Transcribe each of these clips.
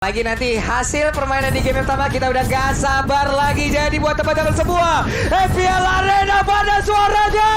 Lagi nanti hasil permainan di game pertama kita udah gak sabar lagi. Jadi buat teman-teman semua, FPL Arena pada suaranya.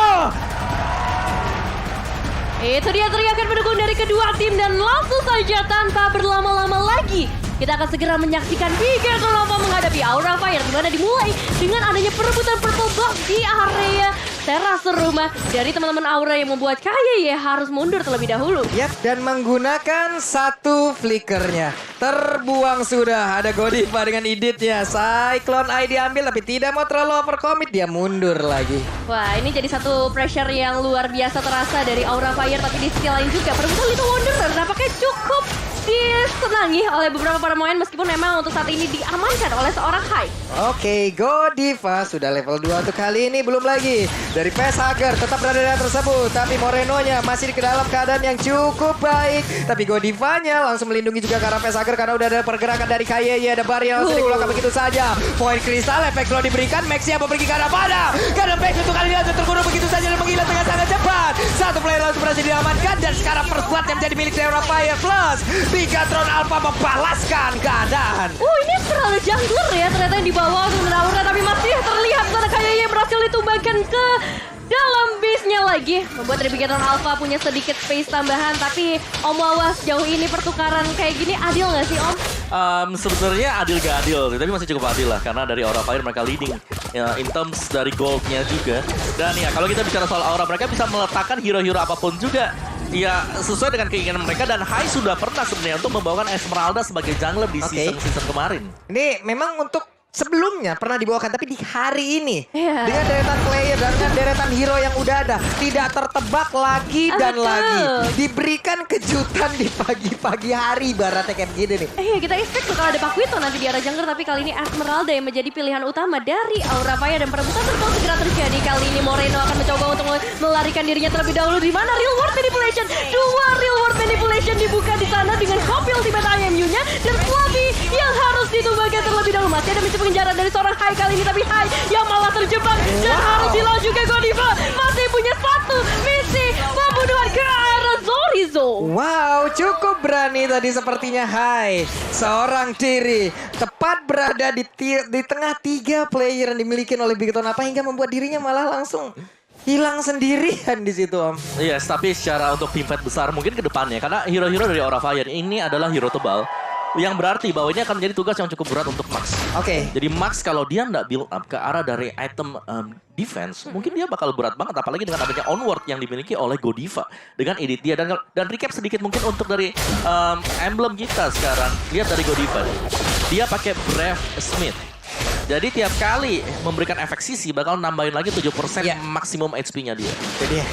Itu dia teriakan pendukung dari kedua tim dan langsung saja tanpa berlama-lama lagi kita akan segera menyaksikan Bigetron Alpha menghadapi Aura Fire, di mana dimulai dengan adanya perebutan purple buff di area teras rumah dari teman-teman Aura yang membuat KYY harus mundur terlebih dahulu. Yap, dan menggunakan satu flickernya. Terbuang sudah, ada Godiva dengan editnya. Cyclone Eye diambil tapi tidak mau terlalu overcommit, dia mundur lagi. Wah, ini jadi satu pressure yang luar biasa terasa dari Aura Fire, tapi di sisi lain juga perebutan Little Wanderer nampaknya cukup disenangi oleh beberapa pemain meskipun memang untuk saat ini diamankan oleh seorang Hai. Oke, Godiva sudah level 2 untuk kali ini, belum lagi. Dari Pesager tetap berada di daerah tersebut, tapi Morenonya masih di dalam keadaan yang cukup baik. Tapi Godivanya langsung melindungi juga ke arah Pesager karena udah ada pergerakan dari KYY, ada barrier langsung dikeluarkan begitu saja. Point kristal, efek slow diberikan, Maxi mau pergi ke arah mana? Karena Max untuk kali ini langsung terkurung begitu saja dan menghilang dengan sangat cepat. Satu player langsung berhasil diamankan dan sekarang first blood yang menjadi milik Aura Fire plus Bigetron Alpha membalaskan keadaan. Ini terlalu jungler ya ternyata yang dibawa untuk Aura, tapi masih terlihat sana KYY berhasil ditumbangkan ke dalam base-nya lagi. Membuat dari Bigetron Alpha punya sedikit space tambahan, tapi Om Wawas jauh ini pertukaran kayak gini adil nggak sih Om? Sebenarnya adil gak adil, tapi masih cukup adil lah karena dari Aura Fire mereka leading ya, in terms dari goldnya juga. Dan ya kalau kita bicara soal Aura, mereka bisa meletakkan hero-hero apapun juga. Ya sesuai dengan keinginan mereka, dan Hai sudah pernah sebenarnya untuk membawakan Esmeralda sebagai jungler di season kemarin. Ini memang untuk sebelumnya pernah dibawakan, tapi di hari ini Iya. dengan deretan player dan dengan deretan hero yang udah ada, tidak tertebak lagi dan Betul. lagi. Diberikan kejutan di pagi-pagi hari baratnya kayak gini nih. Kita expect bakal ada Pakuito nanti di arah jungler, tapi kali ini Esmeralda yang menjadi pilihan utama dari Aura Fire, dan perebutan terus segera terjadi. Kali ini Moreno akan mencoba untuk melarikan dirinya terlebih dahulu, di mana Real World Manipulation. Dua Real World Manipulation dibuka di sana dengan copy ultimate IMU-nya dan Fluffy yang harus ditumbangkan terlebih dahulu. Masih ada misi pengejaran dari seorang Hai kali ini, tapi Hai yang malah terjebak dan harus dilawan juga. Godiva masih punya satu misi pembunuhan ke arah Zorizo. Wow, cukup berani tadi sepertinya Hai. Seorang diri tepat berada di tengah 3 player yang dimiliki oleh Bigetron apa hingga membuat dirinya malah langsung hilang sendirian di situ, Om. Yes, tapi secara untuk tim fight besar mungkin ke depannya, karena hero-hero dari Aura Fire ini adalah hero tebal, yang berarti bahwa ini akan menjadi tugas yang cukup berat untuk Max. Oke. Jadi Max kalau dia nggak build up ke arah dari item defense, mungkin dia bakal berat banget, apalagi dengan adanya onward yang dimiliki oleh Godiva dengan edit dia. Dan recap sedikit mungkin untuk dari emblem kita sekarang. Lihat dari Godiva, dia pakai Brave Smith. Jadi tiap kali memberikan efek sisi bakal nambahin lagi 7% maksimum HP-nya dia. Jadi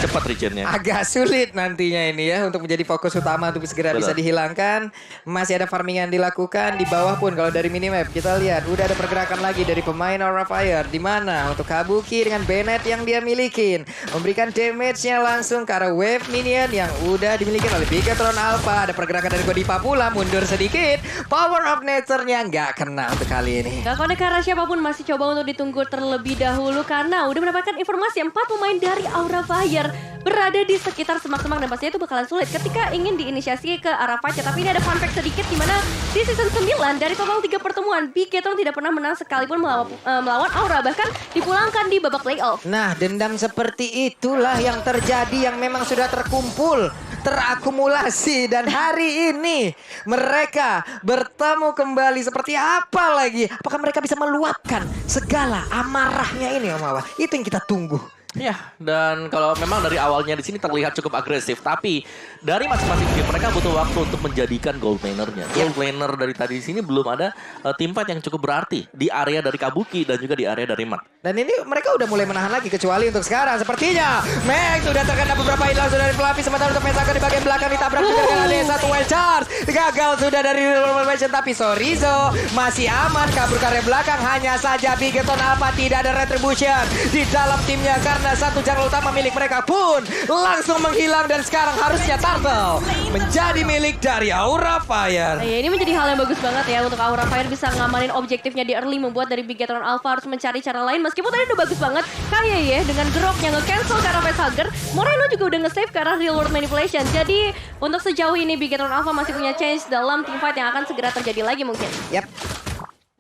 cepat regennya. Agak sulit nantinya ini ya untuk menjadi fokus utama untuk segera bisa dihilangkan. Masih ada farming yang dilakukan di bawah pun. Kalau dari minimap kita lihat udah ada pergerakan lagi dari pemain Aura Fire, di mana untuk Kabuki dengan Bennett yang dia milikin memberikan damage-nya langsung ke arah wave minion yang udah dimiliki oleh Bigetron Alpha. Ada pergerakan dari Godiva pula, mundur sedikit. Power of nature-nya nggak kena untuk kali ini. Gak konek ke arah siapapun, masih coba untuk ditunggu terlebih dahulu karena udah mendapatkan informasi 4 pemain dari Aura Fire berada di sekitar semak-semak, dan pastinya itu bakalan sulit ketika ingin diinisiasi ke arah fight. Tapi ini ada fun fact sedikit, di mana di season 9 dari total 3 pertemuan Bigetron tidak pernah menang sekalipun melawan Aura, bahkan dipulangkan di babak playoff. Nah, dendam seperti itulah yang terjadi, yang memang sudah terkumpul, terakumulasi, dan hari ini mereka bertemu kembali. Seperti apa lagi? Apakah mereka bisa meluapkan segala amarahnya ini, Om Awa? Itu yang kita tunggu. Ya, dan kalau memang dari awalnya di sini terlihat cukup agresif, tapi dari masing-masing tim mereka butuh waktu untuk menjadikan gold laner-nya. Gold laner dari tadi di sini belum ada tim fight yang cukup berarti di area dari Kabuki dan juga di area dari Mat. Dan ini mereka udah mulai menahan lagi, kecuali untuk sekarang. Sepertinya Max sudah terkena beberapa hit langsung dari Fluffy, sementara untuk Pesager di bagian belakang ditabrak juga dengan ada satu wild charge. Gagal sudah dari normal mission, tapi Zorizo masih aman kabur ke area belakang. Hanya saja Bigetron Alpha tidak ada retribution di dalam timnya karena satu jungle utama milik mereka pun langsung menghilang dan sekarang harusnya Turtle menjadi milik dari Aura Fire. Ya, ini menjadi hal yang bagus banget ya untuk Aura Fire bisa ngamanin objektifnya di early, membuat dari Bigetron Alpha harus mencari cara lain meskipun tadi udah bagus banget kayak ya dengan geroknya nge-cancel ke arah Facehugger. Moreno juga udah nge-save ke arah real world manipulation. Jadi untuk sejauh ini Bigetron Alpha masih punya chance dalam teamfight yang akan segera terjadi lagi mungkin. Yap.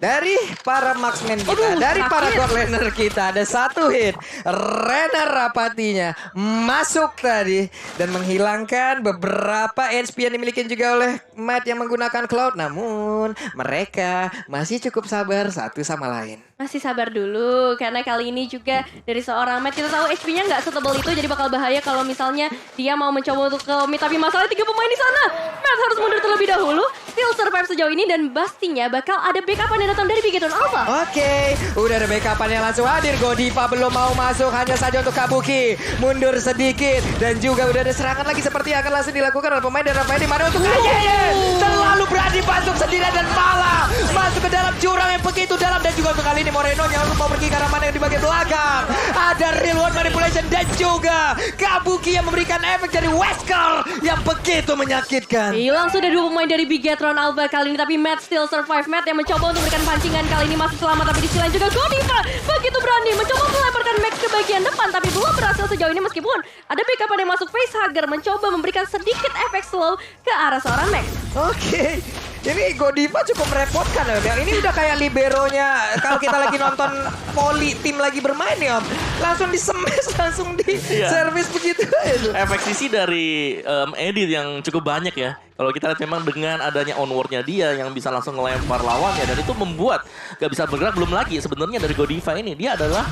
Dari para marksman kita, Aduh, dari para sakit. god laner kita ada satu hit. Rena Rapatinya masuk tadi dan menghilangkan beberapa HP yang dimiliki juga oleh Matt yang menggunakan Cloud. Namun mereka masih cukup sabar satu sama lain. Masih sabar dulu karena kali ini juga dari seorang Matt kita tahu HP-nya nggak setebal itu, jadi bakal bahaya kalau misalnya dia mau mencoba untuk ke mid, tapi masalahnya 3 pemain di sana. Matt harus mundur terlebih dahulu, still survive sejauh ini dan pastinya bakal ada backup yang datang dari Bigetron Alpha. Oke, udah ada backup-nya langsung hadir. Godiva belum mau masuk, hanya saja untuk Kabuki mundur sedikit dan juga udah ada serangan lagi seperti yang akan langsung dilakukan oleh pemain dari Rafael di mana untuk Kayeye terlalu berani masuk sendirian dan malah masuk ke dalam jurang yang begitu dalam. Dan juga untuk kali ini Moreno yang mau pergi ke arah mana yang di bagian belakang. Ada real world manipulation dan juga Kabuki yang memberikan efek dari Wesker yang begitu menyakitkan. Hilang sudah 2 pemain dari Bigetron Alpha kali ini, tapi Matt still survive. Matt yang mencoba untuk memberikan pancingan kali ini masih selamat, tapi di sisi lain juga Godiva begitu berani mencoba melemparkan Max ke bagian depan, tapi belum berhasil sejauh ini meskipun ada backup yang masuk. Facehugger mencoba memberikan sedikit efek slow ke arah seorang Max. Oke, ini Godiva cukup merepotkan ya. Yang ini udah kayak liberonya kalau kita lagi nonton volley tim lagi bermain ya Om. Langsung di-smash, langsung di-service begitu aja. Efek sisi dari Edit yang cukup banyak ya. Kalau kita lihat memang dengan adanya onward-nya dia yang bisa langsung ngelempar lawannya dan itu membuat gak bisa bergerak. Belum lagi sebenarnya dari Godiva ini dia adalah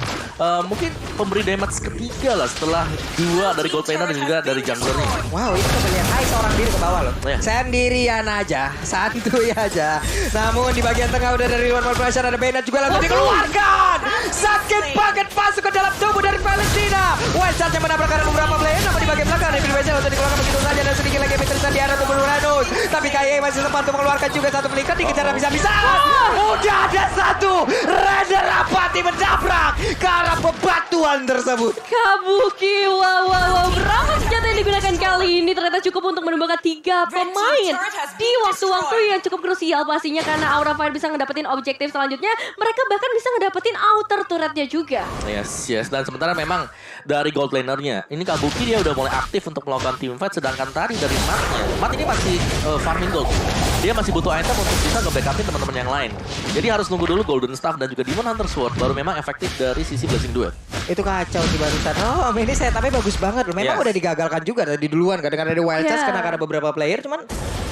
mungkin pemberi damage ketiga lah setelah 2 dari gold laner dan juga dari junglernya. Wow, itu kembalian Hai seorang diri ke bawah loh. Iya. Sendirian aja, santuy aja. Namun di bagian tengah udah dari luar pressure ada Bennett juga langsung dikeluarkan. Sakit banget masuk ke dalam tubuh dari Valentina. Wild Charge yang menabrak ada beberapa player, namun di bagian belakang David Wesley langsung dikeluarkan begitu saja dan sedikit lagi Peterson di arah tubuh Uranus. Tapi Kayeye masih sempat untuk mengeluarkan juga satu flicker, dikejar habis-habisan. Udah ada satu. Rena Rapati menabrak ke arah bebatuan tersebut. Kabuki, wow. Berapa senjata yang digunakan kali ini ternyata cukup untuk menembakkan 3 pemain di waktu-waktu yang cukup krusial pastinya karena Aura Fire bisa ngedapetin objektif selanjutnya. Mereka bahkan bisa ngedapetin outer turretnya juga. Yes. Dan sementara memang dari gold lanernya, ini Kabuki dia udah mulai aktif untuk melakukan teamfight, sedangkan tadi dari Matt ini masih farming gold. Dia masih butuh item untuk bisa nge-backupin teman-teman yang lain. Jadi harus nunggu dulu Golden Staff dan juga Demon Hunter Sword baru memang efektif dari sisi Blazing Duet. Itu kacau sih barusan. Oh, ini setupnya bagus banget loh. Memang Yes. udah digagalkan juga dari duluan kan dengan ada Wild Charge karena ada beberapa player, cuman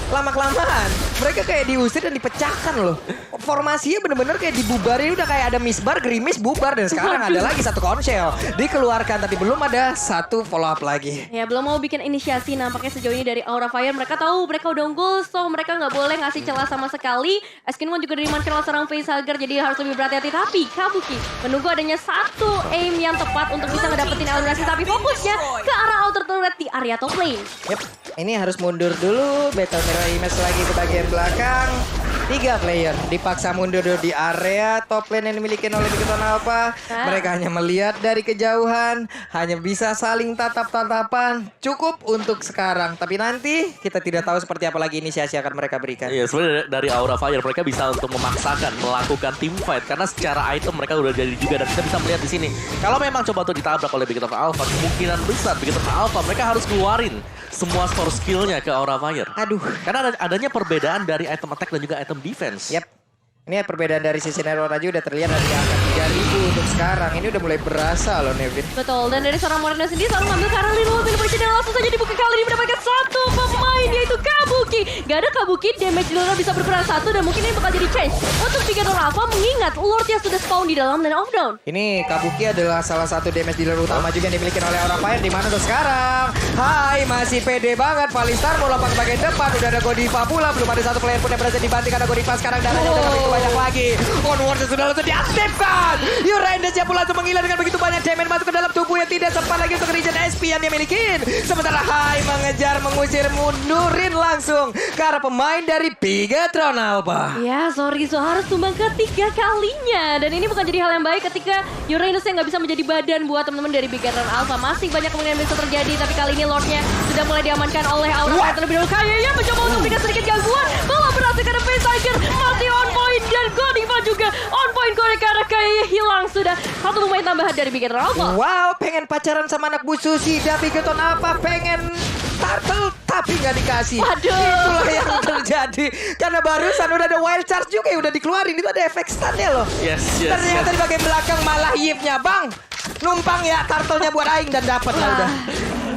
lama-kelamaan mereka kayak diusir dan dipecahkan loh. Formasinya bener-bener kayak dibubarin, udah kayak ada misbar, gerimis, bubar dan sekarang ada lagi satu konshell dikeluarkan tapi belum ada satu follow up lagi. Ya belum mau bikin inisiasi nampaknya sejauh ini dari Aura Fire. Mereka tahu mereka udah unggul, so mereka nggak boleh ngasih celah sama sekali. Askinwon juga dimanfaatkan oleh seorang Facehugger, jadi harus lebih berhati-hati. Tapi Kabuki menunggu adanya satu aim yang tepat untuk bisa ngedapetin eliminasi, tapi fokusnya ke arah outer turret di area top lane. Yep, ini harus mundur dulu. Battle Mirror Image lagi ke bagian belakang. 3 player dipaksa mundur dulu di area top lane yang dimiliki oleh Bigetron Alpha. Mereka hanya melihat dari kejauhan, hanya bisa saling tatap-tatapan. Cukup untuk sekarang, tapi nanti kita tidak tahu seperti apa lagi inisiasi akan mereka berikan. Iya, sebenarnya dari Aura Fire mereka bisa untuk memaksakan melakukan team fight karena secara item mereka udah jadi juga dan kita bisa melihat di sini. Kalau memang coba untuk ditabrak oleh Bigetron Alpha, kemungkinan besar Bigetron Alpha mereka harus keluarin semua store skillnya ke Aura Fire. Aduh. Karena adanya perbedaan dari item attack dan juga item defense. Yap. Ini perbedaan dari sisi Neror aja udah terlihat dari angka 3000 untuk sekarang. Ini udah mulai berasa loh Nevin. Betul, dan dari seorang Moreno sendiri selalu ngambil karena Lino Manipulation dan langsung saja dibuka kali ini mendapatkan satu pemain yaitu Kabuki. Gak ada Kabuki, damage Lino bisa berperan satu dan mungkin ini bakal jadi change untuk Bigetron Alpha mengingat Lord yang sudah spawn di dalam lane of down. Ini Kabuki adalah salah satu damage dealer utama juga yang dimiliki oleh Aura Fire. Di mana tuh sekarang? Hai, masih pede banget. Valistar mau lompat ke bagian depan. Udah ada Godiva pula. Belum ada satu player pun yang berhasil dibanting karena Godiva sekarang darahnya udah kembali ke banyak lagi. Onward sudah langsung diaktifkan. Yurenda siap langsung menggila dengan begitu banyak damage masuk ke dalam tubuhnya. Tidak sempat lagi untuk regen SP yang dia miliki. Sementara Hai mengejar, mengusir, mundurin langsung ke arah pemain dari Bigatron Alpha. Ya, sorry, harus tumbang ketiga kalinya. Dan ini bukan jadi hal yang baik ketika Uranus yang nggak bisa menjadi badan buat teman-teman dari Bigatron Alpha. Masih banyak kemungkinan bisa terjadi, tapi kali ini Lordnya sudah mulai diamankan oleh Aura terlebih dahulu. Kayaknya mencoba untuk berikan sedikit gangguan. Belum berhasil karena Face Tiger masih on point. Dan Godiva juga on point karena kayaknya hilang sudah. Satu pemain tambahan dari Bigatron Alpha. Wow, pengen pacaran sama anak Bu Susi. Dan Bigatron Alpha pengen turtle tapi nggak dikasih. Waduh. Itulah yang terjadi. Karena barusan udah ada wild charge juga yang udah dikeluarin. Itu ada efek stunnya loh. Yes. Ternyata di bagian belakang malah Yip-nya. Bang, numpang ya turtle-nya buat aing dan dapat lah udah.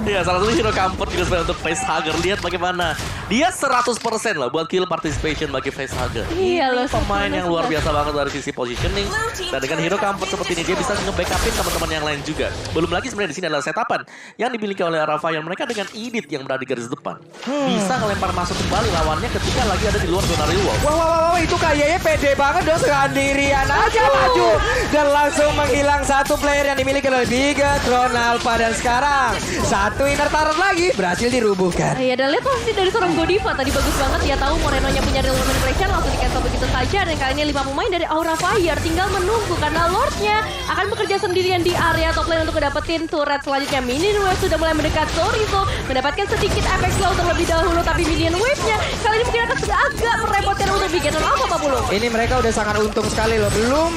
Ya, salah satu hero comfort juga sebenarnya untuk Facehugger. Lihat bagaimana dia 100% lah buat kill participation bagi Facehugger. Iya loh, Pemain yang luar biasa banget dari sisi positioning. Dan dengan hero comfort seperti ini dia bisa nge-backupin teman-teman yang lain juga. Belum lagi sebenarnya di sini adalah setapan yang dimiliki oleh Arafire. Mereka dengan Edith yang berada di garis depan bisa ngelempar masuk kembali lawannya ketika lagi ada di luar zona real world. Wow, itu kayaknya pede banget dong. Sendirian aja maju. Dan langsung menghilang satu player yang dimiliki oleh Bigatron Alpha. Dan sekarang satu inner turret lagi berhasil dirubuhkan. Iya, dan lihat posisi dari seorang Godiva tadi bagus banget. Dia tahu Morenonya punya real manipulation, langsung di-cancel begitu saja. Dan kali ini 5 pemain dari Aura Fire tinggal menunggu karena Lordnya akan bekerja sendirian di area top lane untuk dapetin turret selanjutnya. Minion Wave sudah mulai mendekat. Sorizo mendapatkan sedikit efek slow terlebih dahulu, tapi Minion Wave-nya kali ini mungkin akan agak merepotkan untuk Bigatron Alpha, Pak Bulu. Ini mereka udah sangat untung sekali loh. Belum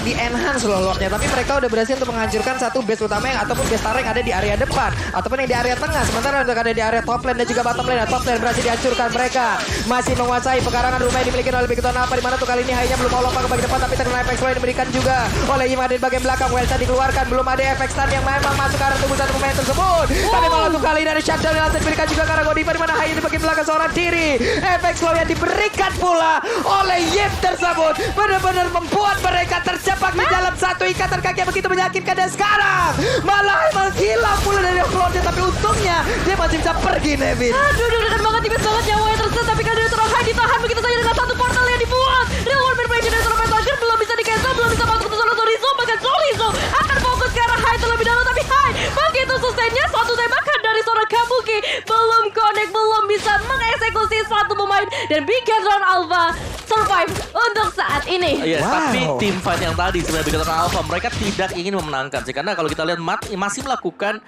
di-enhance loh Lordnya, tapi mereka udah berhasil untuk menghancurkan satu base utama yang ataupun base tara yang ada di area depan ataupun yang di area tengah. Sementara untuk ada di area top lane dan juga bottom lane. Top lane berhasil dihancurkan, mereka masih menguasai pekarangan rumah yang dimiliki oleh Bigatron Alpha, di mana tuh kali ini Hainya belum mau lompat ke bagian depan, tapi terkena efek slow yang diberikan juga oleh Yima di bagian belakang. Welsa dikeluarkan, belum ada efek stun yang memang masuk ke arah tubuh satu pemain tersebut. Tapi malah tuh kali ini ada shutdown yang langsung diberikan juga ke arah Godiva, di mana Hainya di bagian belakang seorang diri. Efek slow yang diberikan pula oleh Yip tersebut benar-benar membuat mereka terjebak di dalam satu ikatan kaki yang begitu menyakitkan. Dan sekarang malah menghilang pula dari Lordnya, tapi untungnya dia masih bisa pergi, Nevin. Aduh, deg-degan banget, tipis banget nyawanya tersesat. Tapi kali ini seorang Hai ditahan begitu saja dengan satu portal yang dibuat. Real world manipulation dari seorang Facehugger belum bisa di-cancel, belum bisa masuk ke zona Sorizo. Bahkan Sorizo akan fokus ke arah Hai terlebih dahulu, tapi Hai begitu sustainnya satu tembakan dari seorang Kabuki belum connect, belum bisa mengeksekusi satu pemain. Dan Bigatron Alpha survive untuk saat ini. Yes, Wow. tapi tim fight yang tadi sebenarnya Bigatron Alpha mereka tidak ingin memenangkan sih, karena kalau kita lihat masih melakukan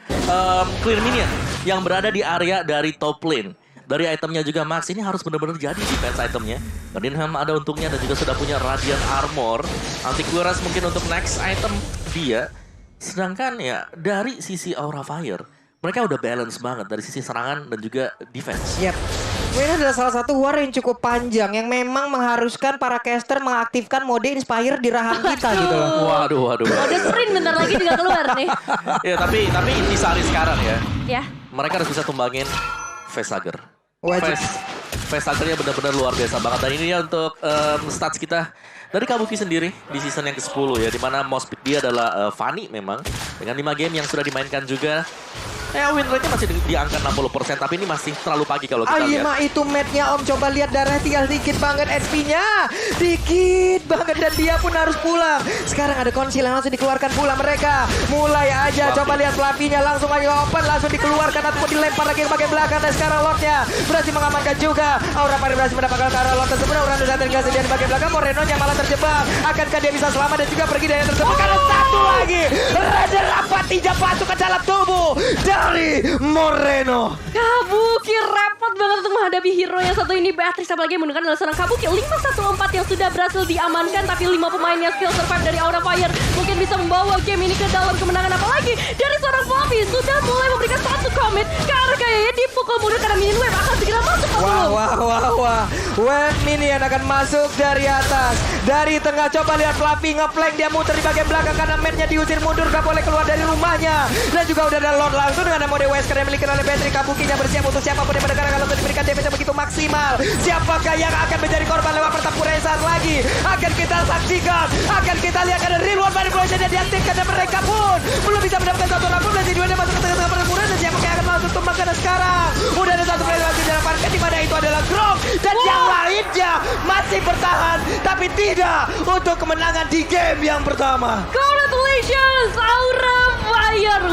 clear minion yang berada di area dari top lane. Dari itemnya juga Max ini harus benar-benar jadi defense itemnya. Gardinham ada untungnya dan juga sudah punya Radiant Armor. Antivirus mungkin untuk next item dia. Sedangkan ya dari sisi Aura Fire mereka udah balance banget dari sisi serangan dan juga defense. Yap. Ini adalah salah satu war yang cukup panjang yang memang mengharuskan para caster mengaktifkan mode inspire di rahang kita gitu loh. Waduh. Ada sprint bentar lagi juga keluar nih. Ya tapi intisari sekarang ya. Ya. Mereka harus bisa tumbangin Facehugger. Wajib. Facehugger-nya benar-benar luar biasa banget. Dan ini ya untuk stats kita dari Kabuki sendiri di season yang ke-10 ya. Dimana most pick dia adalah Fanny memang. Dengan 5 game yang sudah dimainkan juga. Ya win rate-nya masih di angka 60%, tapi ini masih terlalu pagi kalau kita lihat. Mah itu match-nya Om, coba lihat darah tinggal dikit banget SP-nya. Dikit banget dan dia pun harus pulang. Sekarang ada konsil yang langsung dikeluarkan pula mereka. Mulai aja, coba lihat Flappy-nya langsung aja open, langsung dikeluarkan ataupun dilempar lagi ke bagian belakang. Dan sekarang Lordnya berhasil mengamankan juga. Aura Fire berhasil mendapatkan ke arah Lord tersebut. Aura Nusa tinggal sendirian di bagian belakang. Moreno-nya malah terjebak. Akankah dia bisa selamat dan juga pergi dari tersebut? Karena satu lagi. Raja Rapat tidak masuk ke dalam tubuh dari Moreno. Kabuki repot banget untuk menghadapi hero yang satu ini. Beatrice apalagi menggunakan adalah seorang Kabuki 5-1-4 yang sudah berhasil diamankan. Tapi 5 pemain yang skill survive dari Aura Fire mungkin bisa membawa game ini ke dalam kemenangan. Apalagi dari seorang Fluffy sudah mulai memberikan satu commit ke arah kayaknya dipukul mundur karena Minion Wave akan segera masuk. Wah. Wave Minion akan masuk dari atas. Dari tengah, coba lihat Fluffy ngeplank, dia muter di bagian belakang karena matnya diusir mundur, gak boleh keluar dari rumahnya. Dan juga udah ada Lord langsung dengan mode Wesker yang dimiliki oleh Patrick. Kabukinya bersiap untuk siapapun yang mendengar kalau diberikan damage yang begitu maksimal. Siapakah yang akan menjadi korban lewat pertempuran saat lagi? Akan kita saksikan, akan kita lihat ada real world manipulation yang diaktifkan dan mereka pun belum bisa mendapatkan satu rambut. Dan keduanya masuk ke tengah-tengah pertempuran dan siapakah yang akan langsung tumbang karena sekarang udah ada satu player lagi di depan, di mana itu adalah Grok Dan yang lainnya masih bertahan, tapi tidak untuk kemenangan di game yang pertama. Congratulations, Aura Fire